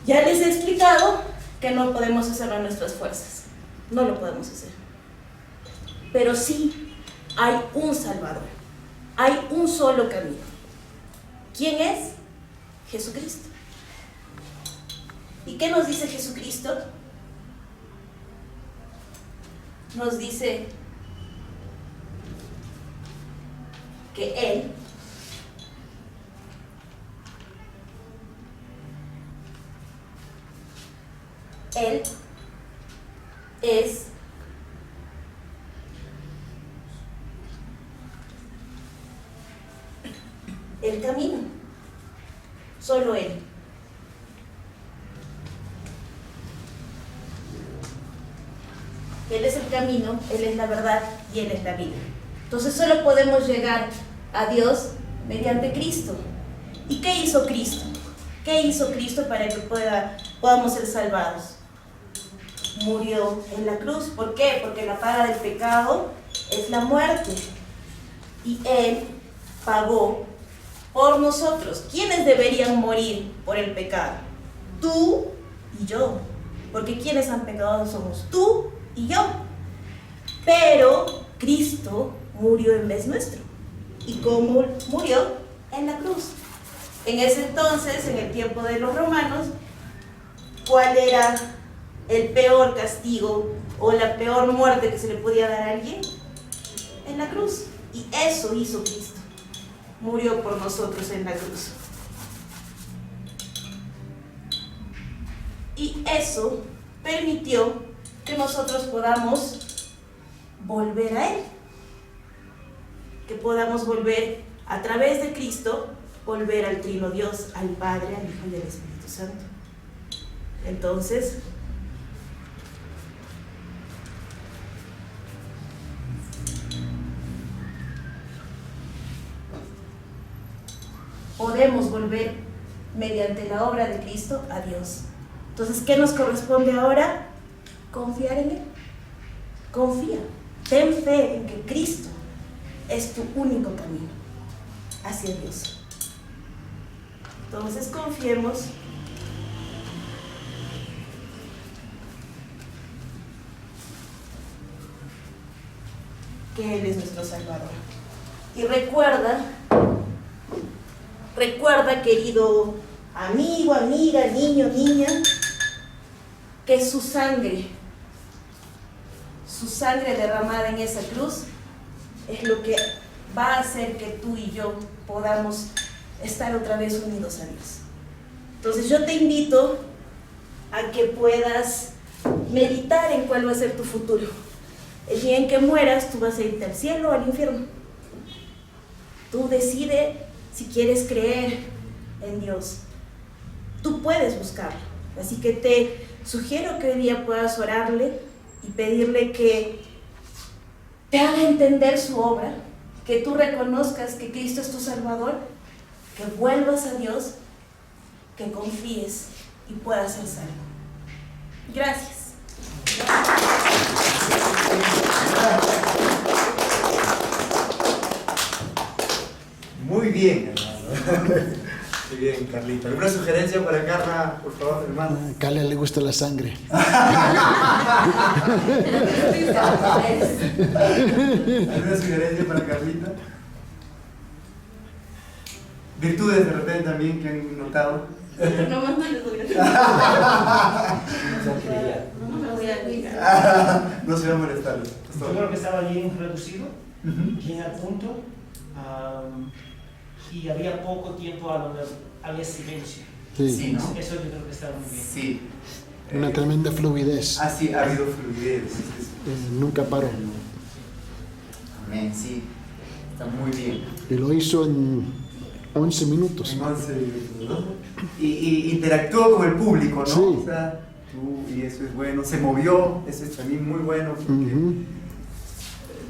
ya les he explicado que no podemos hacerlo en nuestras fuerzas, no lo podemos hacer. Pero sí hay un Salvador, hay un solo camino. ¿Quién es? Jesucristo. ¿Y qué nos dice Jesucristo? Nos dice que Él es el camino, solo Él. Él es el camino, Él es la verdad y Él es la vida. Entonces solo podemos llegar a Dios mediante Cristo. ¿Y qué hizo Cristo? ¿Qué hizo Cristo para que podamos ser salvados? Murió en la cruz. ¿Por qué? Porque la paga del pecado es la muerte. Y Él pagó por nosotros. ¿Quiénes deberían morir por el pecado? Tú y yo. Porque quienes han pecado somos tú y yo. Pero Cristo murió en vez nuestro. ¿Y cómo murió? En la cruz. En ese entonces, en el tiempo de los romanos, ¿cuál era el peor castigo o la peor muerte que se le podía dar a alguien? En la cruz. Y eso hizo Cristo. Murió por nosotros en la cruz. Y eso permitió que nosotros podamos volver a Él. Que podamos volver a través de Cristo, volver al Trino Dios, al Padre, al Hijo y al Espíritu Santo. Entonces, podemos volver mediante la obra de Cristo a Dios. Entonces, ¿qué nos corresponde ahora? Confiar en Él. Confía, ten fe en que Cristo es tu único camino hacia Dios. Entonces confiemos que Él es nuestro Salvador. Y recuerda, querido amigo, amiga, niño, niña, que su sangre derramada en esa cruz es lo que va a hacer que tú y yo podamos estar otra vez unidos a Dios. Entonces yo te invito a que puedas meditar en cuál va a ser tu futuro. El día en que mueras, tú vas a irte al cielo o al infierno. Tú decides si quieres creer en Dios. Tú puedes buscarlo. Así que te sugiero que hoy día puedas orarle y pedirle que te haga entender su obra, que tú reconozcas que Cristo es tu Salvador, que vuelvas a Dios, que confíes y puedas ser salvo. Gracias. Muy bien, hermano. Muy bien, Carlita. ¿Alguna sugerencia para Carla, por favor, hermano? A Carla le gusta la sangre. ¿Alguna sugerencia para Carlita? Virtudes de repente también que han notado. No más no les doy No se va a molestar. Yo creo que estaba bien reducido, Ujú. bien al punto, y había poco tiempo a donde había silencio. Sí. Sí, ¿no? Eso yo creo que estaba muy bien. Sí. Una tremenda fluidez. Sí, ha habido fluidez. Nunca paró. Amén, sí. Está muy bien. Y lo hizo en 11 minutos. En 11 minutos, ¿no? Y interactuó con el público, ¿no? Sí. O sea, y eso es bueno. Se movió, eso es también muy bueno porque Ujú.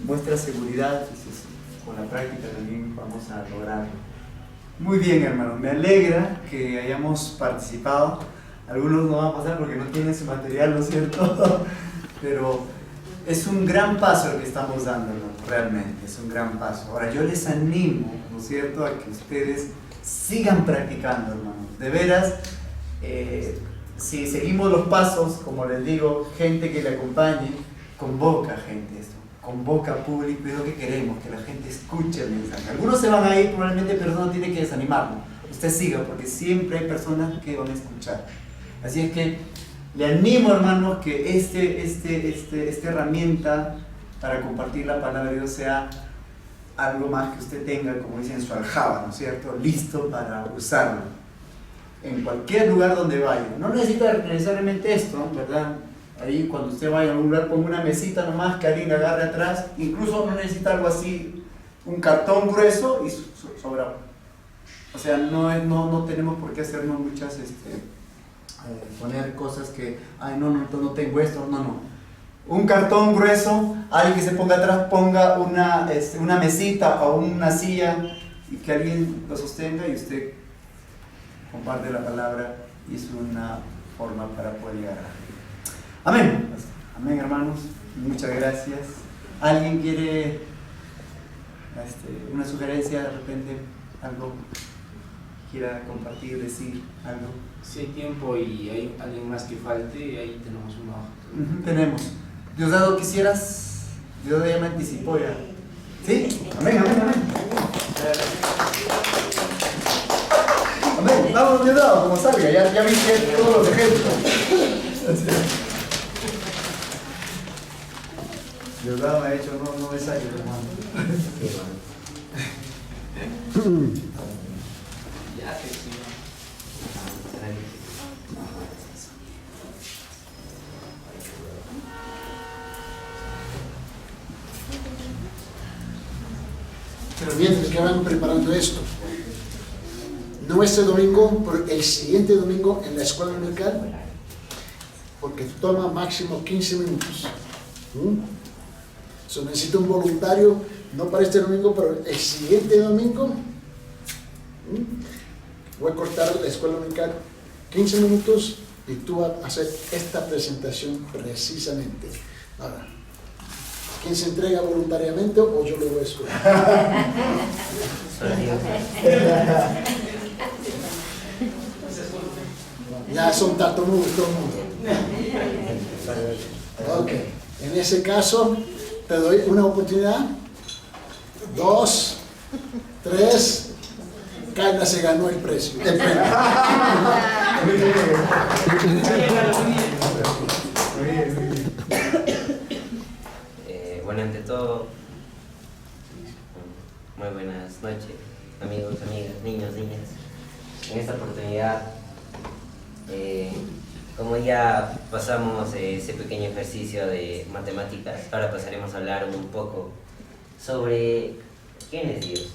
muestra seguridad. Entonces, con la práctica también vamos a lograrlo. Muy bien, hermano. Me alegra que hayamos participado. Algunos no van a pasar porque no tienen su material, ¿no es cierto? Pero es un gran paso el que estamos dando, hermano, realmente, es un gran paso. Ahora, yo les animo, ¿no es cierto?, a que ustedes sigan practicando, hermanos. De veras, si seguimos los pasos, como les digo, gente que le acompañe, convoca gente esto, convoca público, es lo que queremos, que la gente escuche el mensaje. Algunos se van a ir probablemente, pero no tiene que desanimarlo. Usted siga, porque siempre hay personas que van a escuchar. Así es que le animo, hermanos, que esta herramienta para compartir la palabra de Dios sea algo más que usted tenga, como dicen, su aljaba, ¿no es cierto?, listo para usarlo en cualquier lugar donde vaya. No necesita necesariamente esto, ¿verdad? Ahí cuando usted vaya a un lugar, ponga una mesita nomás que alguien agarre atrás. Incluso no necesita algo así, un cartón grueso y sobra. O sea, no tenemos por qué hacernos muchas poner cosas que, ay, no tengo esto, no. Un cartón grueso, alguien que se ponga atrás, ponga una mesita o una silla y que alguien lo sostenga y usted comparte la palabra y es una forma para poder llegar a la gente. Amén. Amén, hermanos. Muchas gracias. ¿Alguien quiere una sugerencia, de repente, algo quiera compartir, decir algo? Si hay tiempo y hay alguien más que falte, ahí tenemos una hoja. Tenemos. Diosdado, ¿quisieras? Dios ya me anticipó ya. ¿Sí? Amén. Amén. Vamos, Diosdado, como salga. Ya viste todos los ejemplos. Diosdado me ha dicho, no me saque, hermano. Ya que sí. Pero mientras que van preparando esto, no este domingo, pero el siguiente domingo en la escuela dominical, porque toma máximo 15 minutos. So, necesito un voluntario, no para este domingo, pero el siguiente domingo. Voy a cortar la escuela dominical 15 minutos y tú vas a hacer esta presentación precisamente. Ahora, ¿quién se entrega voluntariamente o yo lo voy a escoger? Ya son tartamudos todo el mundo. Ok, en ese caso te doy una oportunidad. 2, 3. Carla se ganó el premio. Bueno, ante todo, muy buenas noches, amigos, amigas, niños, niñas. En esta oportunidad como ya pasamos ese pequeño ejercicio de matemáticas, ahora pasaremos a hablar un poco sobre quién es Dios.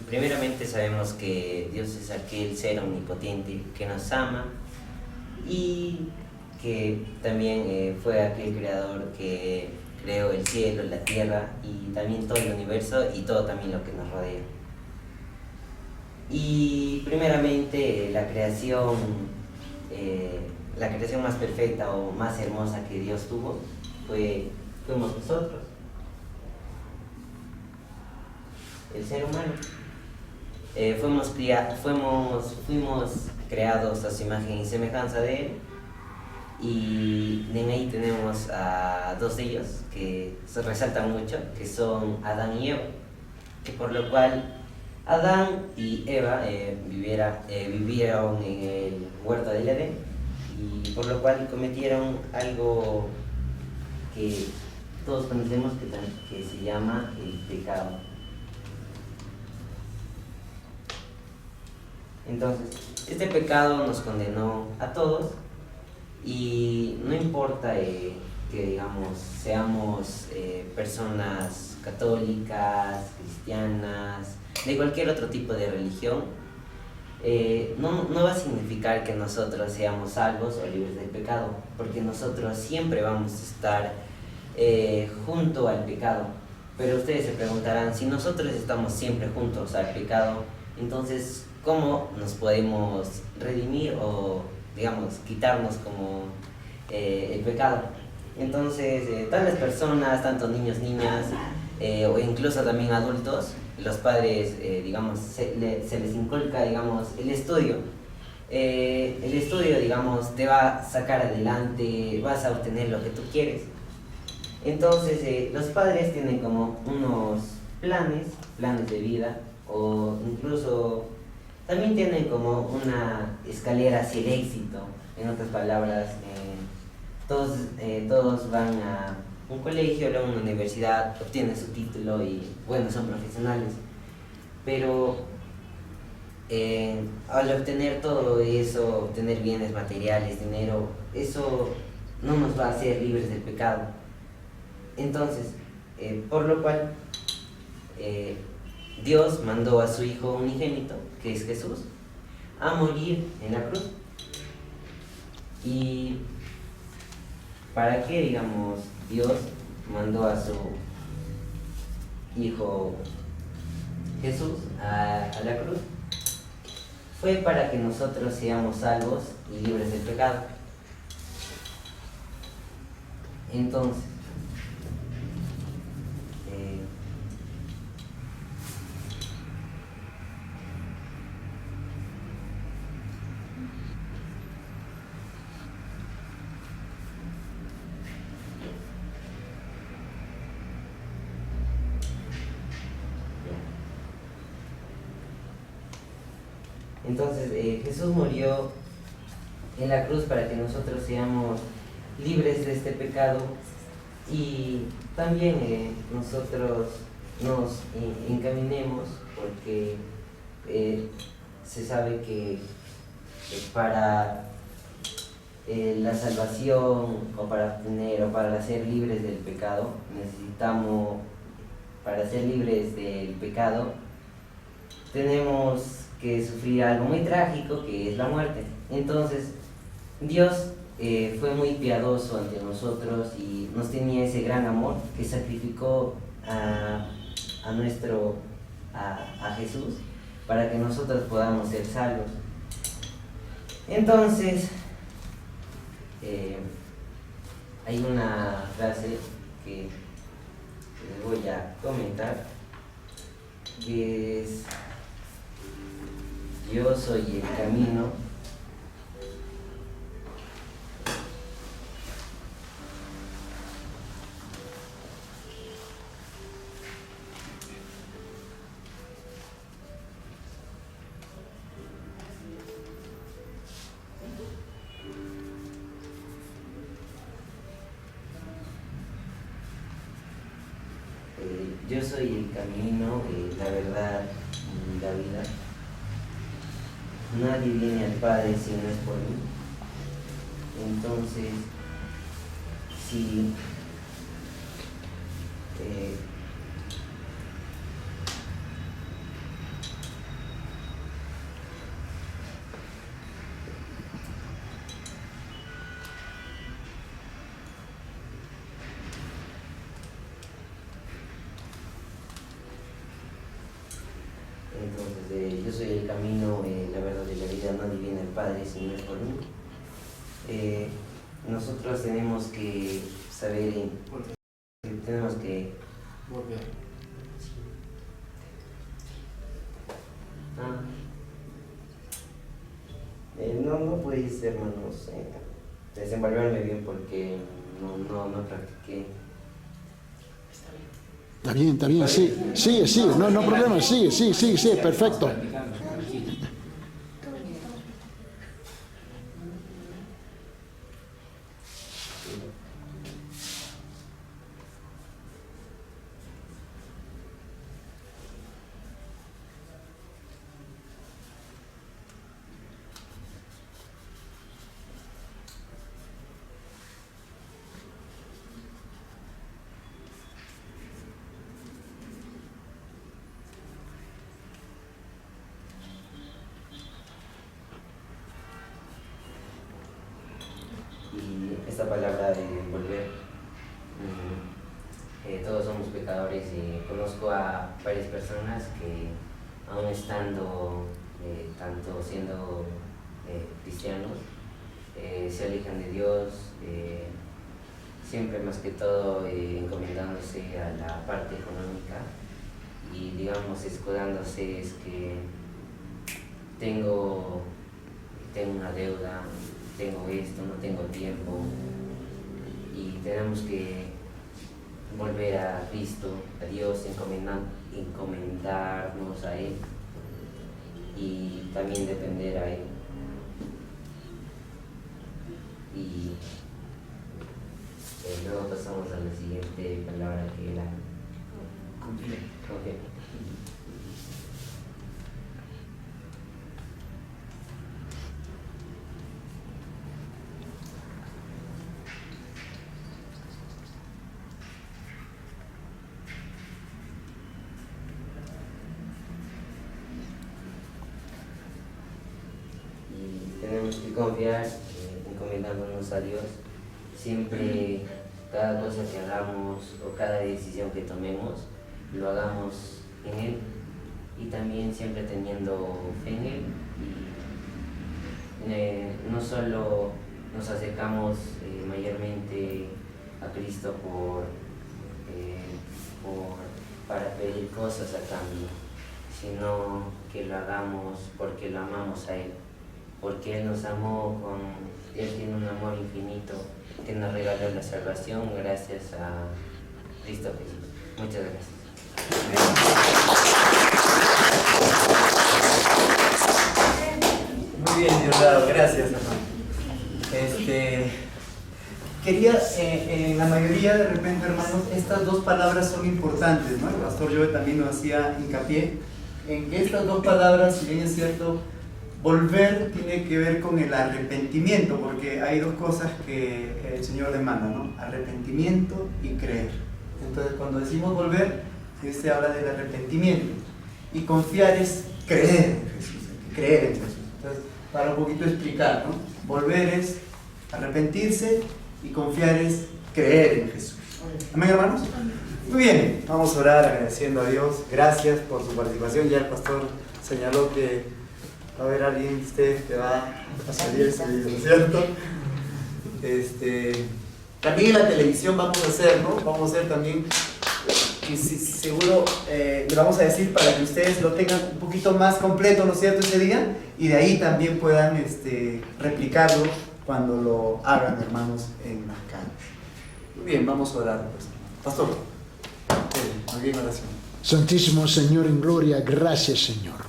Primeramente sabemos que Dios es aquel ser omnipotente que nos ama y que también fue aquel creador que creó el cielo, la tierra y también todo el universo y todo también lo que nos rodea. Y primeramente la creación más perfecta o más hermosa que Dios tuvo fuimos nosotros, el ser humano. Fuimos creados a su imagen y semejanza de Él, y en ahí tenemos a dos de ellos que se resaltan mucho, que son Adán y Eva, que por lo cual Adán y Eva vivieron en el huerto del Edén, y por lo cual cometieron algo que todos conocemos que se llama el pecado. Entonces, este pecado nos condenó a todos, y no importa que digamos seamos personas católicas, cristianas, de cualquier otro tipo de religión, no va a significar que nosotros seamos salvos o libres del pecado, porque nosotros siempre vamos a estar junto al pecado. Pero ustedes se preguntarán, si nosotros estamos siempre juntos al pecado, entonces ¿cómo nos podemos redimir o, digamos, quitarnos como el pecado? Entonces, todas las personas, tanto niños, niñas, o incluso también adultos, los padres, digamos, se les inculca, digamos, el estudio. El estudio, digamos, te va a sacar adelante, vas a obtener lo que tú quieres. Entonces, los padres tienen como unos planes de vida, o incluso también tienen como una escalera hacia el éxito. En otras palabras, todos van a un colegio, luego a una universidad, obtienen su título y bueno, son profesionales. Pero al obtener todo eso, obtener bienes materiales, dinero, eso no nos va a hacer libres del pecado. Entonces, por lo cual, Dios mandó a su Hijo unigénito, que es Jesús, a morir en la cruz. ¿Y para qué, digamos, Dios mandó a su Hijo Jesús a la cruz? Fue para que nosotros seamos salvos y libres del pecado. Entonces, Jesús murió en la cruz para que nosotros seamos libres de este pecado, y también nosotros nos encaminemos, porque se sabe que para la salvación o para obtener o para ser libres del pecado para ser libres del pecado tenemos que sufrir algo muy trágico, que es la muerte. Entonces Dios fue muy piadoso ante nosotros y nos tenía ese gran amor que sacrificó a Jesús para que nosotros podamos ser salvos. Entonces hay una frase que les voy a comentar, que es: yo soy el camino, yo soy el camino, la verdad y la vida. Nadie viene al Padre si no es por mí. Entonces, si yo soy el camino, la verdad y la vida, nadie viene al Padre si no es por mí. Nosotros tenemos que saber, tenemos que no podéis, hermanos, desenvolverme bien porque no practiqué. Está bien, sí, no problema, sí, perfecto. Esta palabra de volver, todos somos pecadores y conozco a varias personas que aún estando, tanto siendo cristianos, se alejan de Dios, siempre más que todo encomendándose a la parte económica y digamos escudándose es que tengo una deuda, tengo esto, no tengo tiempo, y tenemos que volver a Cristo, a Dios, encomendarnos a Él y también depender a Él. Y luego pasamos a la siguiente palabra que era confiar. Tenemos que confiar, encomendándonos a Dios. Siempre, cada cosa que hagamos o cada decisión que tomemos, lo hagamos en Él y también siempre teniendo fe en Él. Y no solo nos acercamos mayormente a Cristo para pedir cosas a cambio, sino que lo hagamos porque lo amamos a Él. Porque Él nos amó, Él tiene un amor infinito que nos regaló la salvación gracias a Cristo Jesús. Muchas gracias. Muy bien, Diosdado, gracias, hermano. Quería, en la mayoría de repente, hermanos, estas dos palabras son importantes, ¿no? El pastor Joe también nos hacía hincapié en que estas dos palabras, si bien es cierto, volver tiene que ver con el arrepentimiento, porque hay dos cosas que el Señor demanda, ¿no? Arrepentimiento y creer. Entonces, cuando decimos volver, se habla del arrepentimiento. Y confiar es creer en Jesús, creer en Jesús. Entonces, para un poquito explicar, ¿no? Volver es arrepentirse y confiar es creer en Jesús. ¿Amén, hermanos? Muy bien, vamos a orar agradeciendo a Dios. Gracias por su participación. Ya el pastor señaló que va a haber alguien de ustedes que va a salir ese video, ¿no es cierto? También en la televisión vamos a hacer, ¿no? Vamos a hacer también, y seguro le vamos a decir para que ustedes lo tengan un poquito más completo, ¿no es cierto? Ese día, y de ahí también puedan replicarlo cuando lo hagan, hermanos, en la calle. Muy bien, vamos a orar, pues. Pastor, muy bien, oración. Santísimo Señor en gloria, gracias, Señor.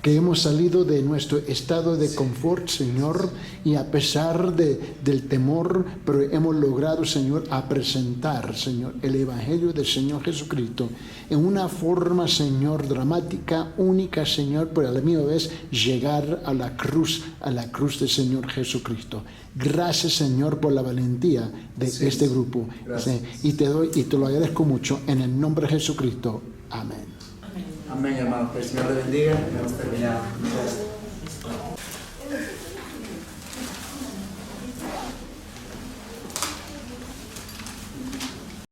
que hemos salido de nuestro estado de confort, Señor, y a pesar del temor, pero hemos logrado, Señor, a presentar, Señor, el Evangelio del Señor Jesucristo en una forma, Señor, dramática, única, Señor, pero a la misma vez llegar a la cruz del Señor Jesucristo. Gracias, Señor, por la valentía de este grupo. Y te lo agradezco mucho en el nombre de Jesucristo. Amén. Amén, hermanos. Que el Señor le bendiga. Hemos terminado.